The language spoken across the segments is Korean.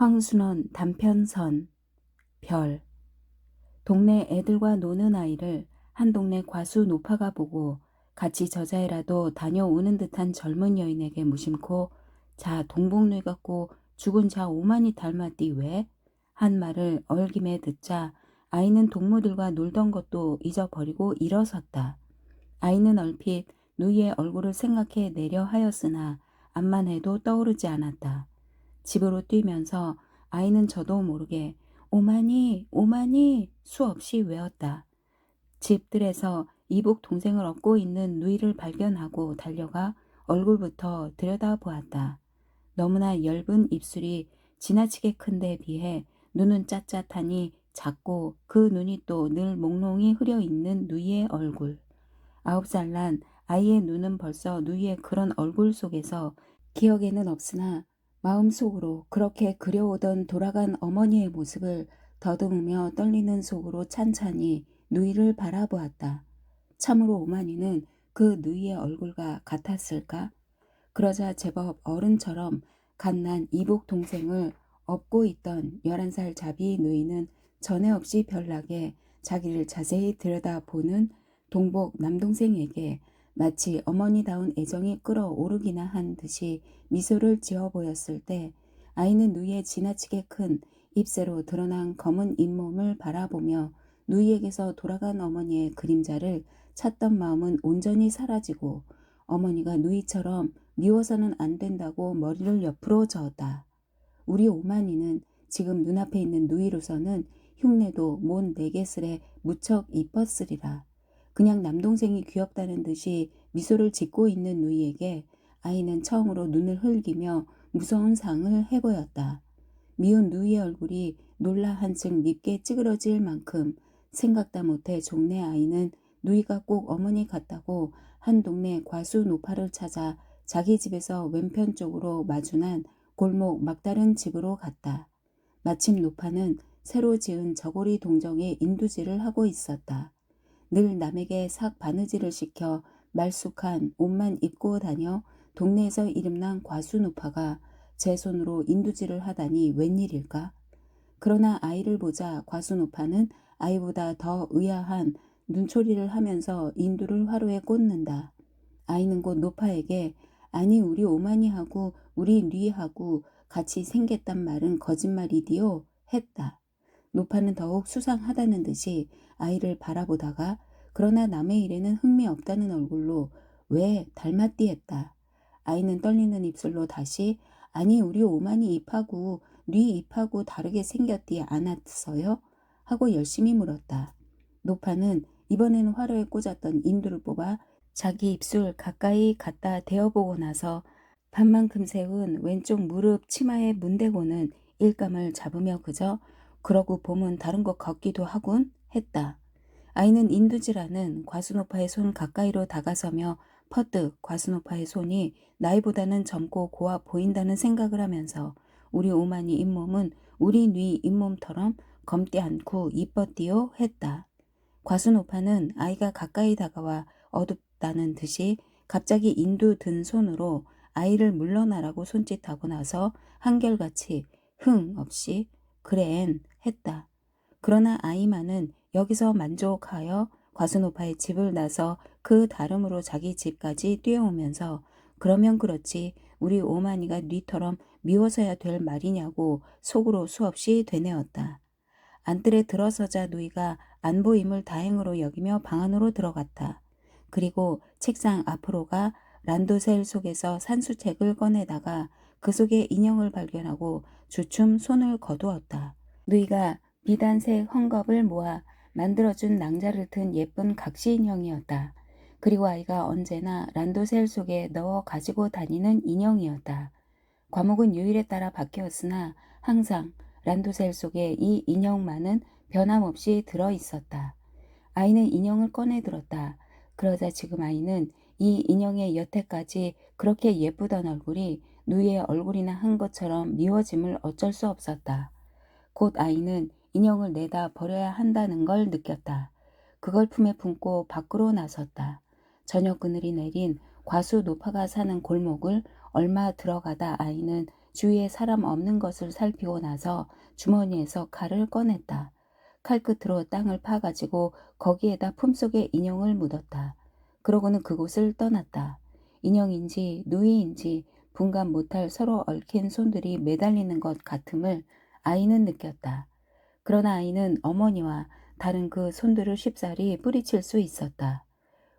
황순원 단편선. 별. 동네 애들과 노는 아이를 한 동네 과수 노파가 보고 같이 저자애라도 다녀오는 듯한 젊은 여인에게 무심코 자 동복누이 같고 죽은 자 오만이 닮았디 왜? 한 말을 얽임에 듣자 아이는 동무들과 놀던 것도 잊어버리고 일어섰다. 아이는 얼핏 누이의 얼굴을 생각해 내려 하였으나 암만 해도 떠오르지 않았다. 집으로 뛰면서 아이는 저도 모르게 오마니 오마니 수없이 외웠다. 집들에서 이복 동생을 업고 있는 누이를 발견하고 달려가 얼굴부터 들여다보았다. 너무나 엷은 입술이 지나치게 큰 데 비해 눈은 빳빳하니 작고 그 눈이 또 늘 몽롱히 흐려 있는 누이의 얼굴. 9살 난 아이의 눈은 벌써 누이의 그런 얼굴 속에서 기억에는 없으나 마음속으로 그렇게 그려오던 돌아간 어머니의 모습을 더듬으며 떨리는 속으로 찬찬히 누이를 바라보았다. 참으로 오만이는 그 누이의 얼굴과 같았을까? 그러자 제법 어른처럼 갓난 이복 동생을 업고 있던 11살 자비 누이는 전에 없이 별나게 자기를 자세히 들여다보는 동복 남동생에게 마치 어머니다운 애정이 끓어오르기나 한 듯이 미소를 지어 보였을 때 아이는 누이의 지나치게 큰 입새로 드러난 검은 잇몸을 바라보며 누이에게서 돌아간 어머니의 그림자를 찾던 마음은 온전히 사라지고 어머니가 누이처럼 미워서는 안 된다고 머리를 옆으로 저었다. 우리 오만이는 지금 눈앞에 있는 누이로서는 흉내도 못 내겠으래 무척 이뻤으리라. 그냥 남동생이 귀엽다는 듯이 미소를 짓고 있는 누이에게 아이는 처음으로 눈을 흘기며 무서운 상을 해보였다. 미운 누이의 얼굴이 놀라 한층 밉게 찌그러질 만큼 생각다 못해 종래 아이는 누이가 꼭 어머니 같다고 한 동네 과수 노파를 찾아 자기 집에서 왼편 쪽으로 마주난 골목 막다른 집으로 갔다. 마침 노파는 새로 지은 저고리 동정에 인두질을 하고 있었다. 늘 남에게 삭 바느질을 시켜 말쑥한 옷만 입고 다녀 동네에서 이름난 과수 노파가 제 손으로 인두질을 하다니 웬일일까? 그러나 아이를 보자 과수 노파는 아이보다 더 의아한 눈초리를 하면서 인두를 화로에 꽂는다. 아이는 곧 노파에게 아니 우리 오마니하고 우리 뉘하고 같이 생겼단 말은 거짓말이디요 했다. 노파는 더욱 수상하다는 듯이 아이를 바라보다가 그러나 남의 일에는 흥미 없다는 얼굴로 왜 닮았디 했다. 아이는 떨리는 입술로 다시 아니 우리 오마니 입하고 뉘 입하고 다르게 생겼디 않았어요? 하고 열심히 물었다. 노파는 이번에는 화로에 꽂았던 인두를 뽑아 자기 입술 가까이 갖다 대어보고 나서 반만큼 세운 왼쪽 무릎 치마에 문대고는 일감을 잡으며 그저 그러고 보면 다른 것 같기도 하군 했다. 아이는 인두질하는 과수노파의 손 가까이로 다가서며 퍼뜩 과수노파의 손이 나이보다는 젊고 고와 보인다는 생각을 하면서 우리 오마니 잇몸은 우리 뉘 잇몸처럼 검지 않고 이뻤디요 했다. 과수노파는 아이가 가까이 다가와 어둡다는 듯이 갑자기 인두 든 손으로 아이를 물러나라고 손짓하고 나서 한결같이 흥 없이 그래엔 했다. 그러나 아이만은 여기서 만족하여 과수노파의 집을 나서 그 다름으로 자기 집까지 뛰어오면서 그러면 그렇지 우리 오마니가 니처럼 미워서야 될 말이냐고 속으로 수없이 되뇌었다. 안뜰에 들어서자 누이가 안 보임을 다행으로 여기며 방 안으로 들어갔다. 그리고 책상 앞으로 가 란도셀 속에서 산수책을 꺼내다가 그 속에 인형을 발견하고 주춤 손을 거두었다. 누이가 비단색 헝겊을 모아 만들어준 낭자를 튼 예쁜 각시 인형이었다. 그리고 아이가 언제나 란도셀 속에 넣어 가지고 다니는 인형이었다. 과목은 요일에 따라 바뀌었으나 항상 란도셀 속에 이 인형만은 변함없이 들어 있었다. 아이는 인형을 꺼내 들었다. 그러자 지금 아이는 이 인형의 여태까지 그렇게 예쁘던 얼굴이 누이의 얼굴이나 한 것처럼 미워짐을 어쩔 수 없었다. 곧 아이는 인형을 내다 버려야 한다는 걸 느꼈다. 그걸 품에 품고 밖으로 나섰다. 저녁 그늘이 내린 과수 노파가 사는 골목을 얼마 들어가다 아이는 주위에 사람 없는 것을 살피고 나서 주머니에서 칼을 꺼냈다. 칼끝으로 땅을 파가지고 거기에다 품속에 인형을 묻었다. 그러고는 그곳을 떠났다. 인형인지 누이인지 분간 못할 서로 얽힌 손들이 매달리는 것 같음을 아이는 느꼈다. 그러나 아이는 어머니와 다른 그 손들을 쉽사리 뿌리칠 수 있었다.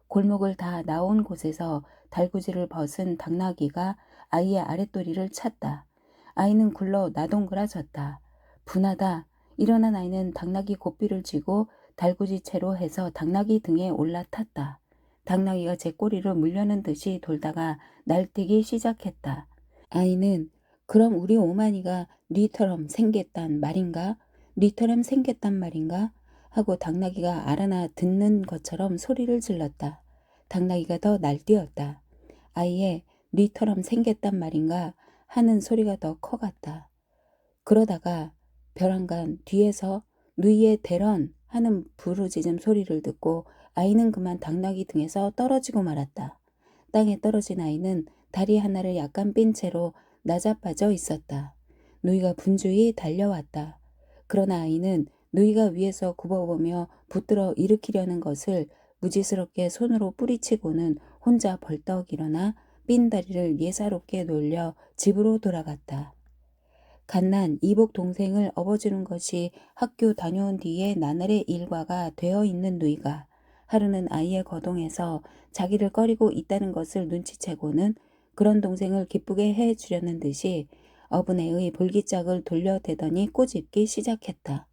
골목을 다 나온 곳에서 달구지를 벗은 당나귀가 아이의 아랫도리를 찼다. 아이는 굴러 나동그라졌다. 분하다. 일어난 아이는 당나귀 고삐를 쥐고 달구지 채로 해서 당나귀 등에 올라탔다. 당나귀가 제 꼬리를 물려는 듯이 돌다가 날뛰기 시작했다. 아이는 그럼 우리 오만이가 니처럼 생겼단 말인가? 니처럼 생겼단 말인가? 하고 당나귀가 알아나 듣는 것처럼 소리를 질렀다. 당나귀가 더 날뛰었다. 아이의 니처럼 생겼단 말인가 하는 소리가 더 커갔다. 그러다가 벼랑간 뒤에서 누이의 대런 하는 부르짖음 소리를 듣고 아이는 그만 당나귀 등에서 떨어지고 말았다. 땅에 떨어진 아이는 다리 하나를 약간 삔 채로 나자빠져 있었다. 누이가 분주히 달려왔다. 그러나 아이는 누이가 위에서 굽어보며 붙들어 일으키려는 것을 무지스럽게 손으로 뿌리치고는 혼자 벌떡 일어나 삔 다리를 예사롭게 놀려 집으로 돌아갔다. 갓난 이복 동생을 업어주는 것이 학교 다녀온 뒤에 나날의 일과가 되어 있는 누이가 하루는 아이의 거동에서 자기를 꺼리고 있다는 것을 눈치채고는 그런 동생을 기쁘게 해주려는 듯이 어부네의 볼기짝을 돌려대더니 꼬집기 시작했다.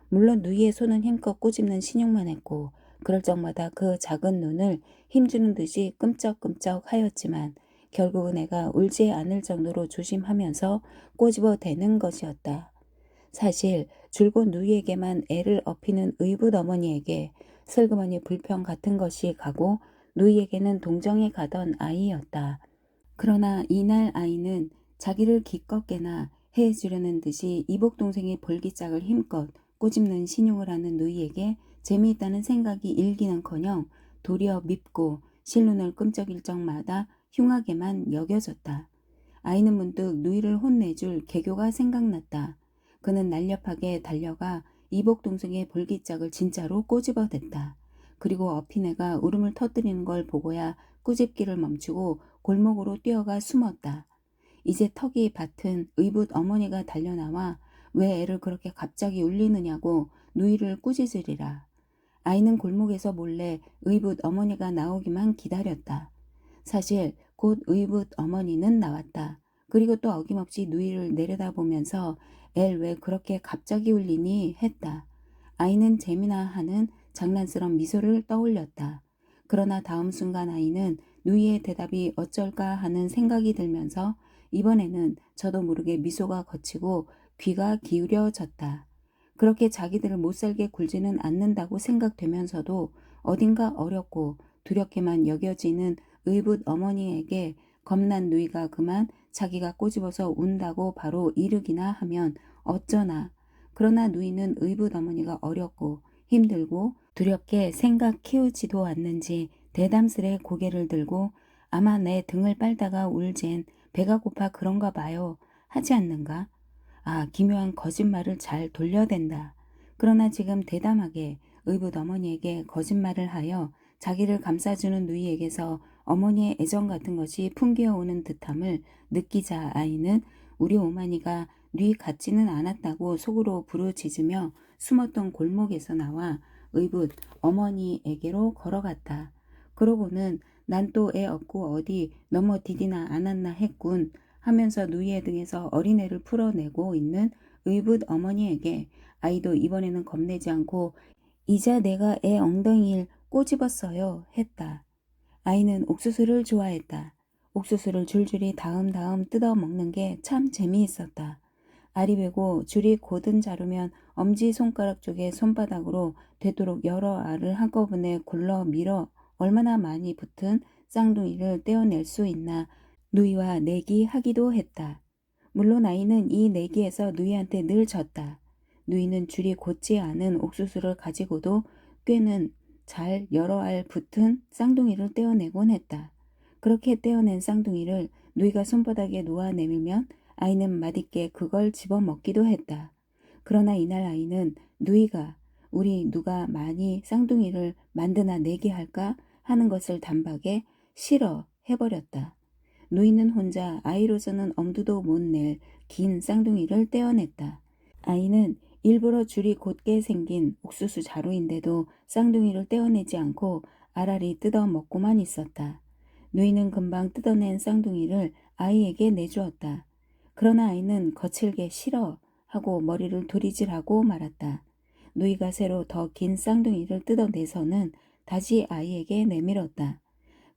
물론 누이의 손은 힘껏 꼬집는 신용만 했고 그럴 적마다 그 작은 눈을 힘주는 듯이 끔쩍끔쩍 하였지만 결국은 애가 울지 않을 정도로 조심하면서 꼬집어 대는 것이었다. 사실 줄곧 누이에게만 애를 업히는 의붓 어머니에게 슬그머니 불평 같은 것이 가고 누이에게는 동정이 가던 아이였다. 그러나 이날 아이는 자기를 기껏게나 해주려는 듯이 이복 동생의 볼기짝을 힘껏 꼬집는 신용을 하는 누이에게 재미있다는 생각이 일기는커녕 도리어 밉고 실눈을 끔적일 적마다 흉하게만 여겨졌다. 아이는 문득 누이를 혼내줄 개교가 생각났다. 그는 날렵하게 달려가 이복 동생의 볼기짝을 진짜로 꼬집어댔다. 그리고 업힌 애가 울음을 터뜨리는 걸 보고야 꾸집기를 멈추고 골목으로 뛰어가 숨었다. 이제 턱이 밭은 의붓 어머니가 달려나와 왜 애를 그렇게 갑자기 울리느냐고 누이를 꾸짖으리라. 아이는 골목에서 몰래 의붓 어머니가 나오기만 기다렸다. 사실 곧 의붓 어머니는 나왔다. 그리고 또 어김없이 누이를 내려다보면서 엘 왜 그렇게 갑자기 울리니 했다. 아이는 재미나 하는 장난스러운 미소를 떠올렸다. 그러나 다음 순간 아이는 누이의 대답이 어쩔까 하는 생각이 들면서 이번에는 저도 모르게 미소가 거치고 귀가 기울여졌다. 그렇게 자기들을 못살게 굴지는 않는다고 생각되면서도 어딘가 어렵고 두렵게만 여겨지는 의붓 어머니에게 겁난 누이가 그만 자기가 꼬집어서 운다고 바로 이르기나 하면 어쩌나. 그러나 누이는 의붓 어머니가 어렵고 힘들고 두렵게 생각 키우지도 않는지 대담스레 고개를 들고 아마 내 등을 빨다가 울젠 배가 고파 그런가 봐요 하지 않는가? 아, 기묘한 거짓말을 잘 돌려댄다. 그러나 지금 대담하게 의붓 어머니에게 거짓말을 하여 자기를 감싸주는 누이에게서 어머니의 애정 같은 것이 풍기어오는 듯함을 느끼자 아이는 우리 오만이가 뉘 같지는 않았다고 속으로 부르짖으며 숨었던 골목에서 나와 의붓 어머니에게로 걸어갔다. 그러고는 난 또 애 없고 어디 넘어디디나 않았나 했군 하면서 누이의 등에서 어린애를 풀어내고 있는 의붓 어머니에게 아이도 이번에는 겁내지 않고 이자 내가 애 엉덩이를 꼬집었어요 했다. 아이는 옥수수를 좋아했다. 옥수수를 줄줄이 다음다음 뜯어 먹는 게 참 재미있었다. 알이 베고 줄이 곧은 자루면 엄지손가락 쪽에 손바닥으로 되도록 여러 알을 한꺼번에 굴러 밀어 얼마나 많이 붙은 쌍둥이를 떼어낼 수 있나 누이와 내기하기도 했다. 물론 아이는 이 내기에서 누이한테 늘 졌다. 누이는 줄이 곧지 않은 옥수수를 가지고도 꽤는 잘 여러 알 붙은 쌍둥이를 떼어내곤 했다. 그렇게 떼어낸 쌍둥이를 누이가 손바닥에 놓아 내밀면 아이는 맛있게 그걸 집어먹기도 했다. 그러나 이날 아이는 누이가 우리 누가 많이 쌍둥이를 만드나 내게 할까 하는 것을 단박에 싫어 해버렸다. 누이는 혼자 아이로서는 엄두도 못 낼 긴 쌍둥이를 떼어냈다. 아이는 일부러 줄이 곧게 생긴 옥수수 자루인데도 쌍둥이를 떼어내지 않고 알알이 뜯어 먹고만 있었다. 누이는 금방 뜯어낸 쌍둥이를 아이에게 내주었다. 그러나 아이는 거칠게 싫어 하고 머리를 도리질하고 말았다. 누이가 새로 더 긴 쌍둥이를 뜯어내서는 다시 아이에게 내밀었다.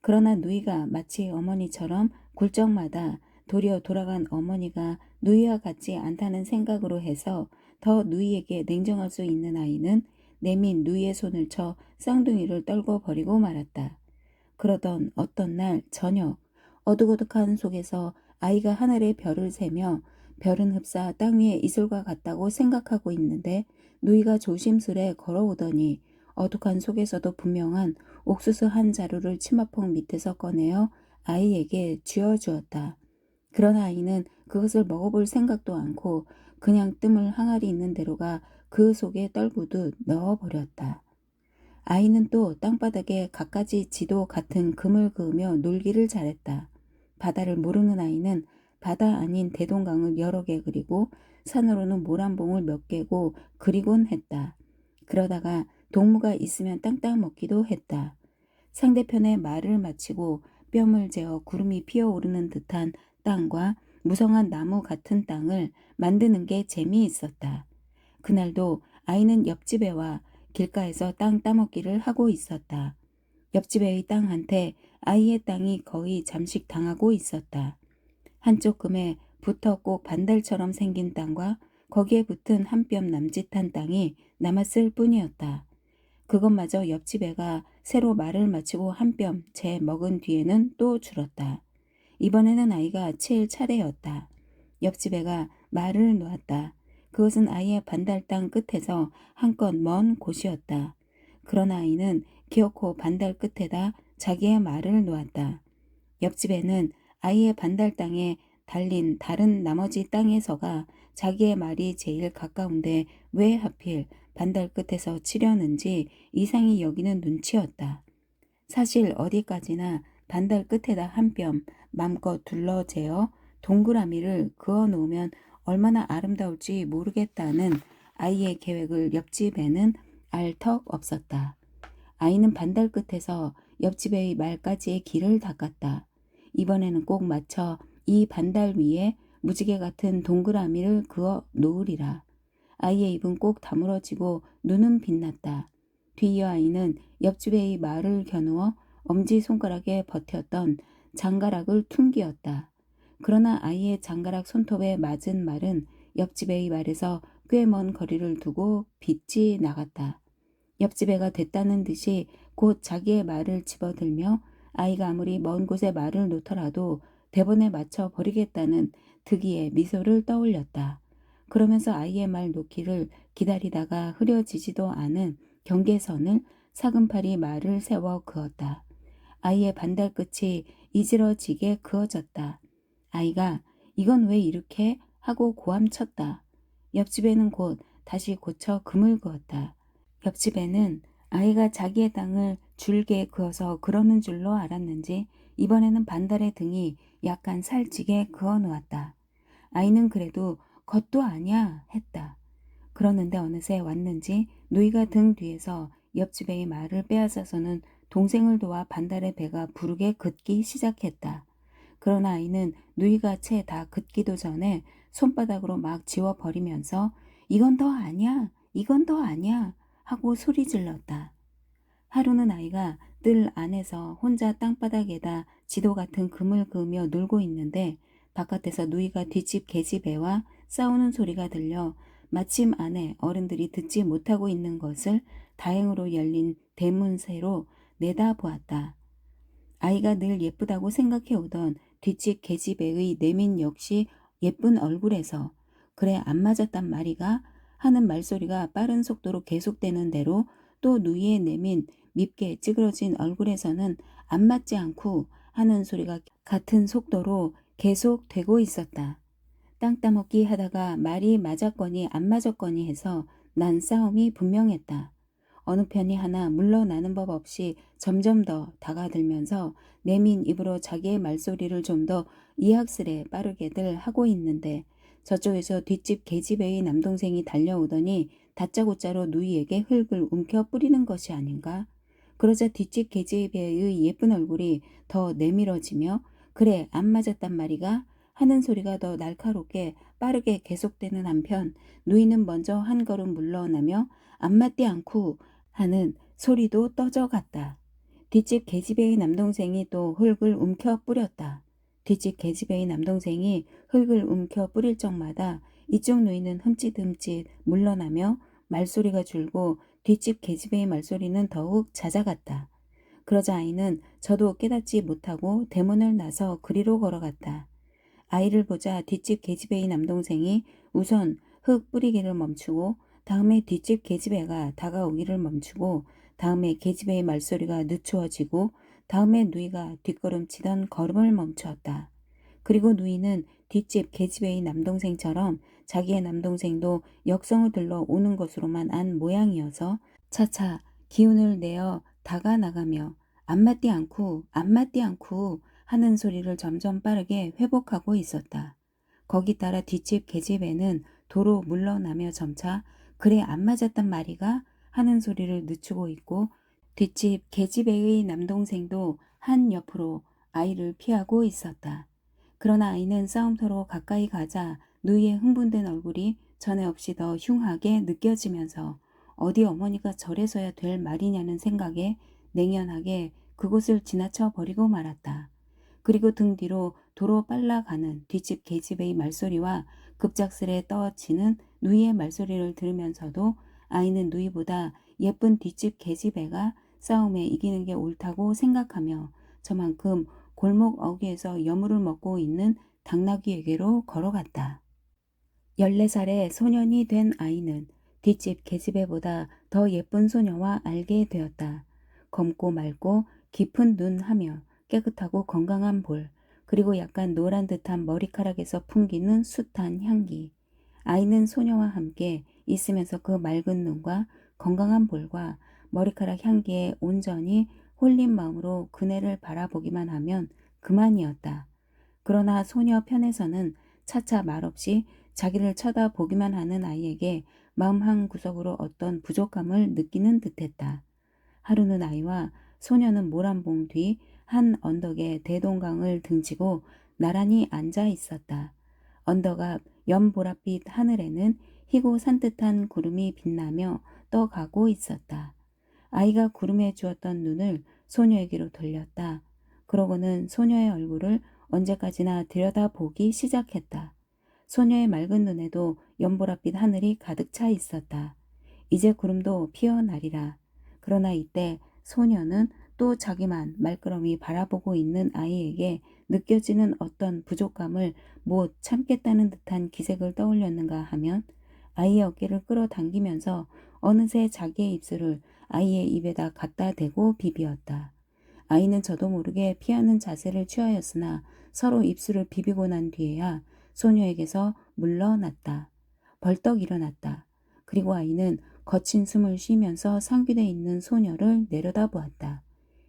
그러나 누이가 마치 어머니처럼 굴적마다 도리어 돌아간 어머니가 누이와 같지 않다는 생각으로 해서 더 누이에게 냉정할 수 있는 아이는 내민 누이의 손을 쳐 쌍둥이를 떨궈 버리고 말았다. 그러던 어떤 날 저녁 어둑어둑한 속에서 아이가 하늘의 별을 세며 별은 흡사 땅 위에 이슬과 같다고 생각하고 있는데 누이가 조심스레 걸어오더니 어둑한 속에서도 분명한 옥수수 한 자루를 치마폭 밑에서 꺼내어 아이에게 쥐어주었다. 그러나 아이는 그것을 먹어볼 생각도 않고 그냥 뜸을 항아리 있는 대로가 그 속에 떨구듯 넣어버렸다. 아이는 또 땅바닥에 갖가지 지도 같은 금을 그으며 놀기를 잘했다. 바다를 모르는 아이는 바다 아닌 대동강을 여러 개 그리고 산으로는 모란봉을 몇 개고 그리곤 했다. 그러다가 동무가 있으면 땅땅 먹기도 했다. 상대편의 말을 마치고 뼘을 재어 구름이 피어오르는 듯한 땅과 무성한 나무 같은 땅을 만드는 게 재미있었다. 그날도 아이는 옆집 애와 길가에서 땅 따먹기를 하고 있었다. 옆집 애의 땅한테 아이의 땅이 거의 잠식당하고 있었다. 한쪽 금에 붙어 꼭 반달처럼 생긴 땅과 거기에 붙은 한 뼘 남짓한 땅이 남았을 뿐이었다. 그것마저 옆집 애가 새로 말을 마치고 한 뼘 채 먹은 뒤에는 또 줄었다. 이번에는 아이가 칠 차례였다. 옆집 애가 말을 놓았다. 그것은 아이의 반달 땅 끝에서 한껏 먼 곳이었다. 그러나 아이는 기어코 반달 끝에다 자기의 말을 놓았다. 옆집 애는 아이의 반달 땅에 달린 다른 나머지 땅에서가 자기의 말이 제일 가까운데 왜 하필 반달 끝에서 치려는지 이상히 여기는 눈치였다. 사실 어디까지나 반달 끝에다 한 뼘 맘껏 둘러재어 동그라미를 그어 놓으면 얼마나 아름다울지 모르겠다는 아이의 계획을 옆집에는 알 턱 없었다. 아이는 반달 끝에서 옆집의 말까지의 길을 닦았다. 이번에는 꼭 맞춰 이 반달 위에 무지개 같은 동그라미를 그어 놓으리라. 아이의 입은 꼭 다물어지고 눈은 빛났다. 뒤이어 아이는 옆집의 말을 겨누어 엄지손가락에 버텼던 장가락을 퉁기었다. 그러나 아이의 장가락 손톱에 맞은 말은 옆집의 말에서 꽤 먼 거리를 두고 빛이 나갔다. 옆집 애가 됐다는 듯이 곧 자기의 말을 집어들며 아이가 아무리 먼 곳에 말을 놓더라도 대본에 맞춰 버리겠다는 특이의 미소를 떠올렸다. 그러면서 아이의 말 놓기를 기다리다가 흐려지지도 않은 경계선을 사금팔이 말을 세워 그었다. 아이의 반달 끝이 이지러지게 그어졌다. 아이가 이건 왜 이렇게 하고 고함쳤다. 옆집에는 곧 다시 고쳐 금을 그었다. 옆집에는 아이가 자기의 땅을 줄게 그어서 그러는 줄로 알았는지 이번에는 반달의 등이 약간 살찌게 그어 놓았다. 아이는 그래도 겉도 아냐 했다. 그러는데 어느새 왔는지 누이가 등 뒤에서 옆집의 말을 빼앗아서는 동생을 도와 반달의 배가 부르게 긋기 시작했다. 그러나 아이는 누이가 채 다 긋기도 전에 손바닥으로 막 지워버리면서 이건 더 아냐, 이건 더 아냐 하고 소리 질렀다. 하루는 아이가 뜰 안에서 혼자 땅바닥에다 지도 같은 금을 그으며 놀고 있는데 바깥에서 누이가 뒷집 계집 애와 싸우는 소리가 들려 마침 안에 어른들이 듣지 못하고 있는 것을 다행으로 열린 대문새로 내다보았다. 아이가 늘 예쁘다고 생각해오던 뒷집 계집애의 내민 역시 예쁜 얼굴에서 그래 안 맞았단 말이가 하는 말소리가 빠른 속도로 계속되는 대로 또 누이의 내민 밉게 찌그러진 얼굴에서는 안 맞지 않고 하는 소리가 같은 속도로 계속되고 있었다. 땅 따먹기 하다가 말이 맞았거니 안 맞았거니 해서 난 싸움이 분명했다. 어느 편이 하나 물러나는 법 없이 점점 더 다가들면서 내민 입으로 자기의 말소리를 좀 더 이악스레 빠르게들 하고 있는데 저쪽에서 뒷집 계집애의 남동생이 달려오더니 다짜고짜로 누이에게 흙을 움켜 뿌리는 것이 아닌가? 그러자 뒷집 계집애의 예쁜 얼굴이 더 내밀어지며 그래 안 맞았단 말이가 하는 소리가 더 날카롭게 빠르게 계속되는 한편 누이는 먼저 한 걸음 물러나며 안 맞디 않고 하는 소리도 떠져갔다. 뒷집 계집애의 남동생이 또 흙을 움켜 뿌렸다. 뒷집 계집애의 남동생이 흙을 움켜 뿌릴 적마다 이쪽 누이는 흠칫흠칫 물러나며 말소리가 줄고 뒷집 계집애의 말소리는 더욱 잦아갔다. 그러자 아이는 저도 깨닫지 못하고 대문을 나서 그리로 걸어갔다. 아이를 보자 뒷집 계집애의 남동생이 우선 흙 뿌리기를 멈추고 다음에 뒷집 계집애가 다가오기를 멈추고 다음에 계집애의 말소리가 늦추어지고 다음에 누이가 뒷걸음치던 걸음을 멈추었다. 그리고 누이는 뒷집 계집애의 남동생처럼 자기의 남동생도 역성을 들러 오는 것으로만 안 모양이어서 차차 기운을 내어 다가 나가며 안 맞디 않고 안 맞디 않고 하는 소리를 점점 빠르게 회복하고 있었다. 거기 따라 뒷집 계집애는 도로 물러나며 점차 그래 안 맞았단 말이가 하는 소리를 늦추고 있고 뒷집 계집애의 남동생도 한 옆으로 아이를 피하고 있었다. 그러나 아이는 싸움터로 가까이 가자 누이의 흥분된 얼굴이 전에 없이 더 흉하게 느껴지면서 어디 어머니가 저래서야 될 말이냐는 생각에 냉연하게 그곳을 지나쳐 버리고 말았다. 그리고 등 뒤로 도로 빨라가는 뒷집 계집애의 말소리와 급작스레 떠지는 누이의 말소리를 들으면서도 아이는 누이보다 예쁜 뒷집 계집애가 싸움에 이기는 게 옳다고 생각하며 저만큼 골목 어귀에서 여물을 먹고 있는 당나귀에게로 걸어갔다. 14살의 소년이 된 아이는 뒷집 계집애보다 더 예쁜 소녀와 알게 되었다. 검고 맑고 깊은 눈하며 깨끗하고 건강한 볼, 그리고 약간 노란 듯한 머리카락에서 풍기는 숱한 향기. 아이는 소녀와 함께 있으면서 그 맑은 눈과 건강한 볼과 머리카락 향기에 온전히 홀린 마음으로 그네를 바라보기만 하면 그만이었다. 그러나 소녀 편에서는 차차 말없이 자기를 쳐다보기만 하는 아이에게 마음 한 구석으로 어떤 부족함을 느끼는 듯했다. 하루는 아이와 소녀는 모란봉 뒤 한 언덕에 대동강을 등지고 나란히 앉아 있었다. 언덕 앞 연보랏빛 하늘에는 희고 산뜻한 구름이 빛나며 떠가고 있었다. 아이가 구름에 주었던 눈을 소녀에게로 돌렸다. 그러고는 소녀의 얼굴을 언제까지나 들여다보기 시작했다. 소녀의 맑은 눈에도 연보랏빛 하늘이 가득 차 있었다. 이제 구름도 피어나리라. 그러나 이때 소녀는 또 자기만 말끄러미 바라보고 있는 아이에게 느껴지는 어떤 부족감을 못 참겠다는 듯한 기색을 떠올렸는가 하면 아이의 어깨를 끌어당기면서 어느새 자기의 입술을 아이의 입에다 갖다 대고 비비었다. 아이는 저도 모르게 피하는 자세를 취하였으나 서로 입술을 비비고 난 뒤에야 소녀에게서 물러났다. 벌떡 일어났다. 그리고 아이는 거친 숨을 쉬면서 상귀돼 있는 소녀를 내려다보았다.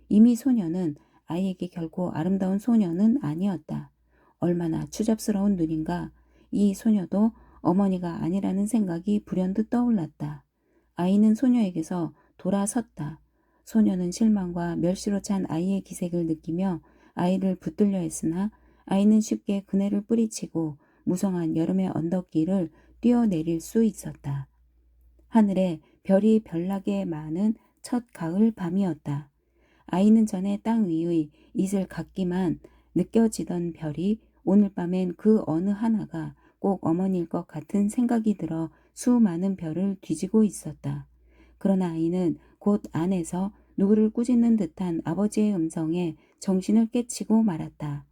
이미 소녀는 아이에게 결코 아름다운 소녀는 아니었다. 얼마나 추잡스러운 눈인가. 이 소녀도 어머니가 아니라는 생각이 불현듯 떠올랐다. 아이는 소녀에게서 돌아섰다. 소녀는 실망과 멸시로 찬 아이의 기색을 느끼며 아이를 붙들려 했으나 아이는 쉽게 그네를 뿌리치고 무성한 여름의 언덕길을 뛰어내릴 수 있었다. 하늘에 별이 별나게 많은 첫 가을 밤이었다. 아이는 전에 땅 위의 이슬 같기만 느껴지던 별이 오늘 밤엔 그 어느 하나가 꼭 어머니일 것 같은 생각이 들어 수많은 별을 뒤지고 있었다. 그러나 아이는 곧 안에서 누구를 꾸짖는 듯한 아버지의 음성에 정신을 깨치고 말았다.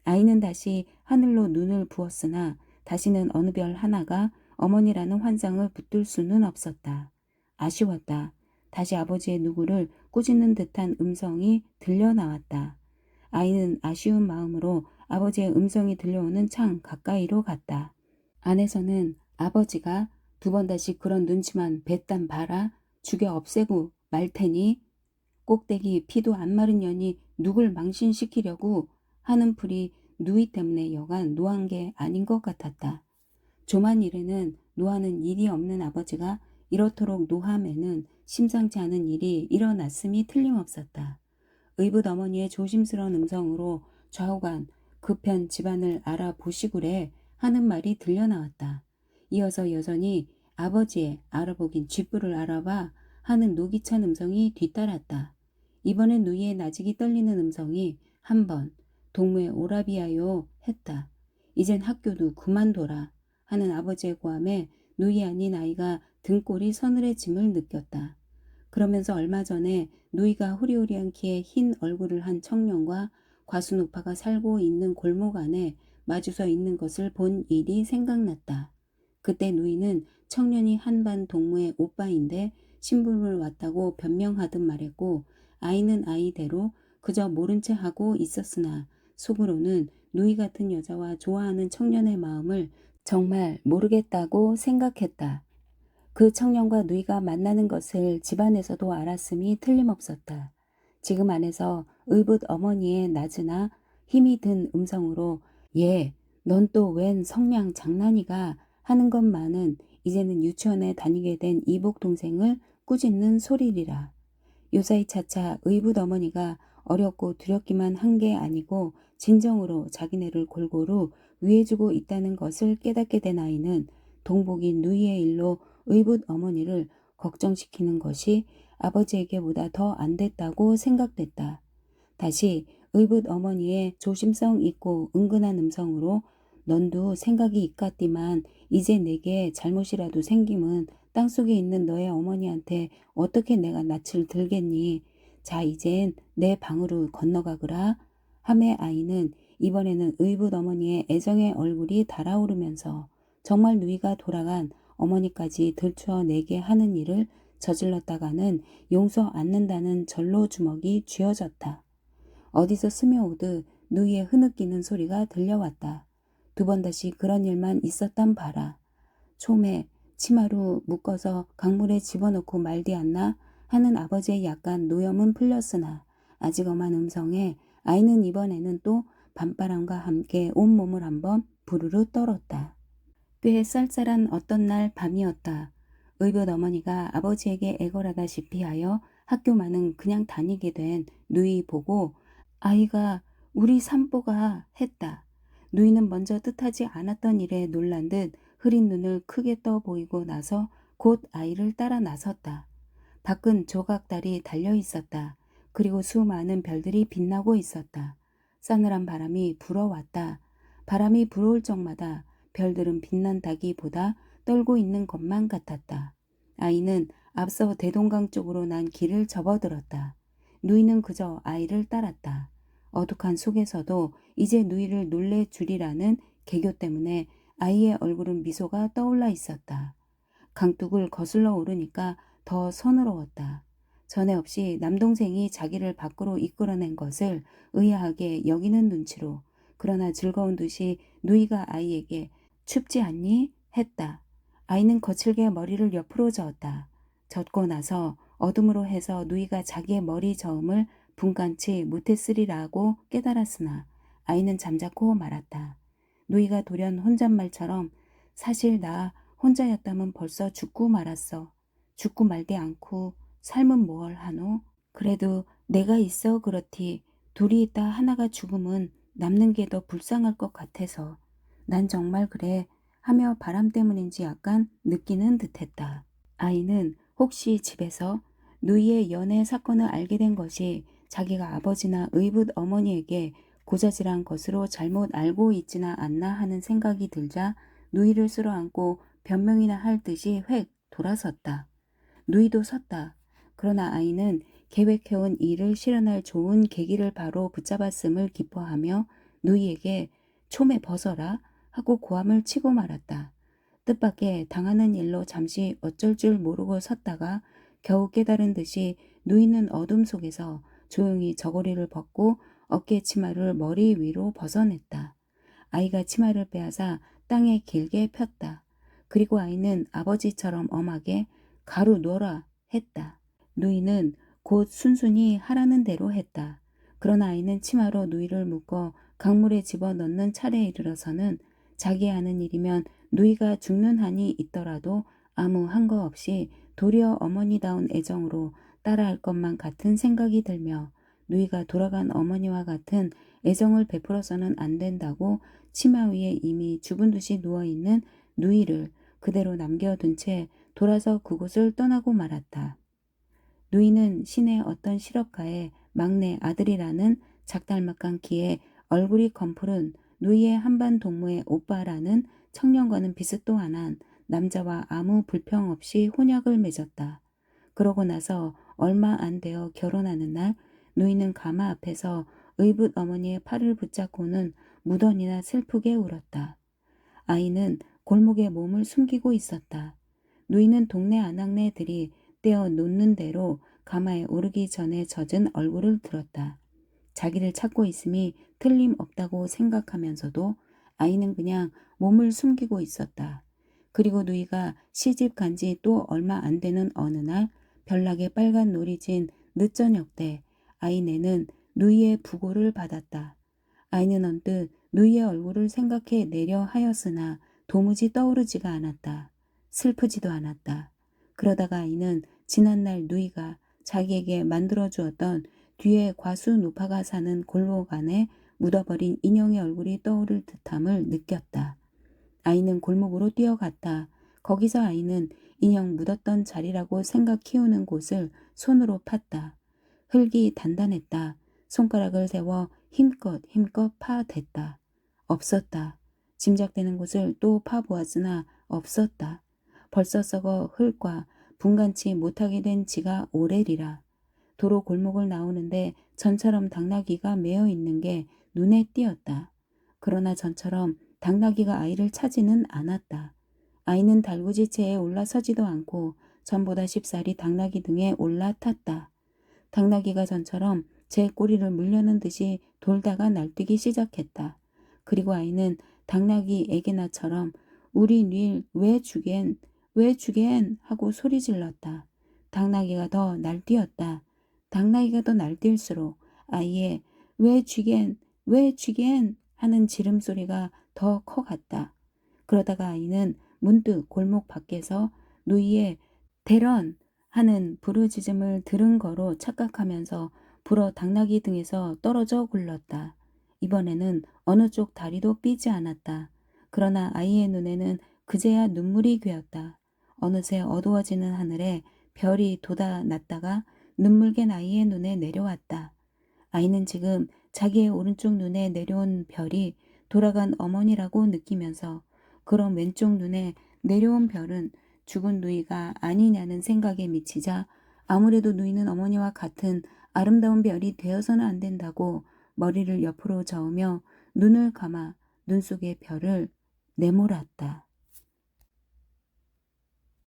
아이는 다시 하늘로 눈을 부었으나 다시는 어느 별 하나가 어머니라는 환상을 붙들 수는 없었다. 아쉬웠다. 다시 아버지의 누구를 꾸짖는 듯한 음성이 들려 나왔다. 아이는 아쉬운 마음으로 아버지의 음성이 들려오는 창 가까이로 갔다. 안에서는 아버지가 두 번 다시 그런 눈치만 뱉단 봐라. 죽여 없애고 말 테니 꼭대기 피도 안 마른 년이 누굴 망신시키려고 하는 풀이 누이 때문에 여간 노한 게 아닌 것 같았다. 조만 일에는 노하는 일이 없는 아버지가 이렇도록 노함에는 심상치 않은 일이 일어났음이 틀림없었다. 의붓 어머니의 조심스러운 음성으로 좌우간 그 편 집안을 알아보시구래 하는 말이 들려나왔다. 이어서 여전히 아버지의 알아보긴 쥐뿔을 알아봐 하는 노기찬 음성이 뒤따랐다. 이번엔 누이의 나직이 떨리는 음성이 한 번 동무에 오라비야요 했다. 이젠 학교도 그만둬라 하는 아버지의 고함에 누이 아닌 아이가 등골이 서늘해짐을 느꼈다. 그러면서 얼마 전에 누이가 후리후리한 키에 흰 얼굴을 한 청년과 과수노파가 살고 있는 골목 안에 마주서 있는 것을 본 일이 생각났다. 그때 누이는 청년이 한반 동무의 오빠인데 신부름을 왔다고 변명하듯 말했고 아이는 아이대로 그저 모른 채 하고 있었으나 속으로는 누이 같은 여자와 좋아하는 청년의 마음을 정말 모르겠다고 생각했다. 그 청년과 누이가 만나는 것을 집안에서도 알았음이 틀림없었다. 지금 안에서 의붓 어머니의 낮으나 힘이 든 음성으로 예, 넌 또 웬 성냥 장난이가 하는 것만은 이제는 유치원에 다니게 된 이복 동생을 꾸짖는 소리리라. 요사이 차차 의붓 어머니가 어렵고 두렵기만 한 게 아니고 진정으로 자기네를 골고루 위해주고 있다는 것을 깨닫게 된 아이는 동복인 누이의 일로 의붓 어머니를 걱정시키는 것이 아버지에게보다 더 안 됐다고 생각됐다. 다시 의붓 어머니의 조심성 있고 은근한 음성으로 넌도 생각이 있겠디만 이제 내게 잘못이라도 생기면 땅속에 있는 너의 어머니한테 어떻게 내가 낯을 들겠니? 자 이젠 내 방으로 건너가거라. 함의 아이는 이번에는 의붓 어머니의 애정의 얼굴이 달아오르면서 정말 누이가 돌아간 어머니까지 들추어내게 하는 일을 저질렀다가는 용서 않는다는 절로 주먹이 쥐어졌다. 어디서 스며오듯 누이의 흐느끼는 소리가 들려왔다. 두 번 다시 그런 일만 있었단 봐라. 초매 치마로 묶어서 강물에 집어넣고 말디 않나 하는 아버지의 약간 노염은 풀렸으나 아직 엄한 음성에 아이는 이번에는 또 밤바람과 함께 온몸을 한번 부르르 떨었다. 꽤 쌀쌀한 어떤 날 밤이었다. 의붓 어머니가 아버지에게 애걸하다시피 하여 학교만은 그냥 다니게 된 누이 보고 아이가 우리 산보가 했다. 누이는 먼저 뜻하지 않았던 일에 놀란 듯 흐린 눈을 크게 떠 보이고 나서 곧 아이를 따라 나섰다. 밖은 조각달이 달려 있었다. 그리고 수많은 별들이 빛나고 있었다. 싸늘한 바람이 불어왔다. 바람이 불어올 적마다 별들은 빛난다기보다 떨고 있는 것만 같았다. 아이는 앞서 대동강 쪽으로 난 길을 접어들었다. 누이는 그저 아이를 따랐다. 어둑한 속에서도 이제 누이를 놀래주리라는 계교 때문에 아이의 얼굴은 미소가 떠올라 있었다. 강둑을 거슬러 오르니까 더 서늘어웠다. 전에 없이 남동생이 자기를 밖으로 이끌어낸 것을 의아하게 여기는 눈치로 그러나 즐거운 듯이 누이가 아이에게 춥지 않니? 했다. 아이는 거칠게 머리를 옆으로 저었다. 젖고 나서 어둠으로 해서 누이가 자기의 머리 저음을 분간치 못했으리라고 깨달았으나 아이는 잠자코 말았다. 누이가 돌연 혼잣말처럼 사실 나 혼자였다면 벌써 죽고 말았어. 죽고 말디 않고 삶은 뭘 하노? 그래도 내가 있어 그렇디. 둘이 있다 하나가 죽으면 남는 게 더 불쌍할 것 같아서. 난 정말 그래 하며 바람 때문인지 약간 느끼는 듯했다. 아이는 혹시 집에서 누이의 연애 사건을 알게 된 것이 자기가 아버지나 의붓 어머니에게 고자질한 것으로 잘못 알고 있지나 않나 하는 생각이 들자 누이를 쓸어안고 변명이나 할 듯이 획 돌아섰다. 누이도 섰다. 그러나 아이는 계획해온 일을 실현할 좋은 계기를 바로 붙잡았음을 기뻐하며 누이에게 초매 벗어라 하고 고함을 치고 말았다. 뜻밖의 당하는 일로 잠시 어쩔 줄 모르고 섰다가 겨우 깨달은 듯이 누이는 어둠 속에서 조용히 저고리를 벗고 어깨 치마를 머리 위로 벗어냈다. 아이가 치마를 빼앗아 땅에 길게 폈다. 그리고 아이는 아버지처럼 엄하게 가루 놓아라 했다. 누이는 곧 순순히 하라는 대로 했다. 그러나 아이는 치마로 누이를 묶어 강물에 집어넣는 차례에 이르러서는 자기 하는 일이면 누이가 죽는 한이 있더라도 아무 한거 없이 도리어 어머니다운 애정으로 따라할 것만 같은 생각이 들며 누이가 돌아간 어머니와 같은 애정을 베풀어서는 안 된다고 치마 위에 이미 죽은 듯이 누워있는 누이를 그대로 남겨둔 채 돌아서 그곳을 떠나고 말았다. 누이는 시내 어떤 실업가의 막내 아들이라는 작달막한 키에 얼굴이 검푸른 누이의 한반 동무의 오빠라는 청년과는 비슷도 안한 남자와 아무 불평 없이 혼약을 맺었다. 그러고 나서 얼마 안 되어 결혼하는 날 누이는 가마 앞에서 의붓 어머니의 팔을 붙잡고는 무던히나 슬프게 울었다. 아이는 골목에 몸을 숨기고 있었다. 누이는 동네 아낙네들이 떼어 놓는 대로 가마에 오르기 전에 젖은 얼굴을 들었다. 자기를 찾고 있음이 틀림없다고 생각하면서도 아이는 그냥 몸을 숨기고 있었다. 그리고 누이가 시집 간 지 또 얼마 안 되는 어느 날 별나게 빨간 놀이 진 늦저녁 때 아이네는 누이의 부고를 받았다. 아이는 언뜻 누이의 얼굴을 생각해 내려 하였으나 도무지 떠오르지가 않았다. 슬프지도 않았다. 그러다가 아이는 지난날 누이가 자기에게 만들어 주었던 뒤에 과수 노파가 사는 골목 안에 묻어버린 인형의 얼굴이 떠오를 듯함을 느꼈다. 아이는 골목으로 뛰어갔다. 거기서 아이는 인형 묻었던 자리라고 생각 키우는 곳을 손으로 팠다. 흙이 단단했다. 손가락을 세워 힘껏 파댔다. 없었다. 짐작되는 곳을 또 파보았으나 없었다. 벌써 썩어 흙과 분간치 못하게 된 지가 오래리라. 도로 골목을 나오는데 전처럼 당나귀가 매어 있는 게 눈에 띄었다. 그러나 전처럼 당나귀가 아이를 차지는 않았다. 아이는 달구지체에 올라서지도 않고 전보다 쉽사리 당나귀 등에 올라탔다. 당나귀가 전처럼 제 꼬리를 물려는 듯이 돌다가 날뛰기 시작했다. 그리고 아이는 당나귀에게나처럼 우리 닐 왜 주겐 왜 주겐 하고 소리 질렀다. 당나귀가 더 날뛰었다. 당나귀가 더 날뛸수록 아이의 왜 쥐겐 하는 지름소리가 더 커갔다. 그러다가 아이는 문득 골목 밖에서 누이의 대런 하는 부르짖음을 들은 거로 착각하면서 불어 당나귀 등에서 떨어져 굴렀다. 이번에는 어느 쪽 다리도 삐지 않았다. 그러나 아이의 눈에는 그제야 눈물이 괴었다. 어느새 어두워지는 하늘에 별이 돋아났다가 눈물갠 아이의 눈에 내려왔다. 아이는 지금 자기의 오른쪽 눈에 내려온 별이 돌아간 어머니라고 느끼면서 그런 왼쪽 눈에 내려온 별은 죽은 누이가 아니냐는 생각에 미치자 아무래도 누이는 어머니와 같은 아름다운 별이 되어서는 안 된다고 머리를 옆으로 저으며 눈을 감아 눈 속의 별을 내몰았다.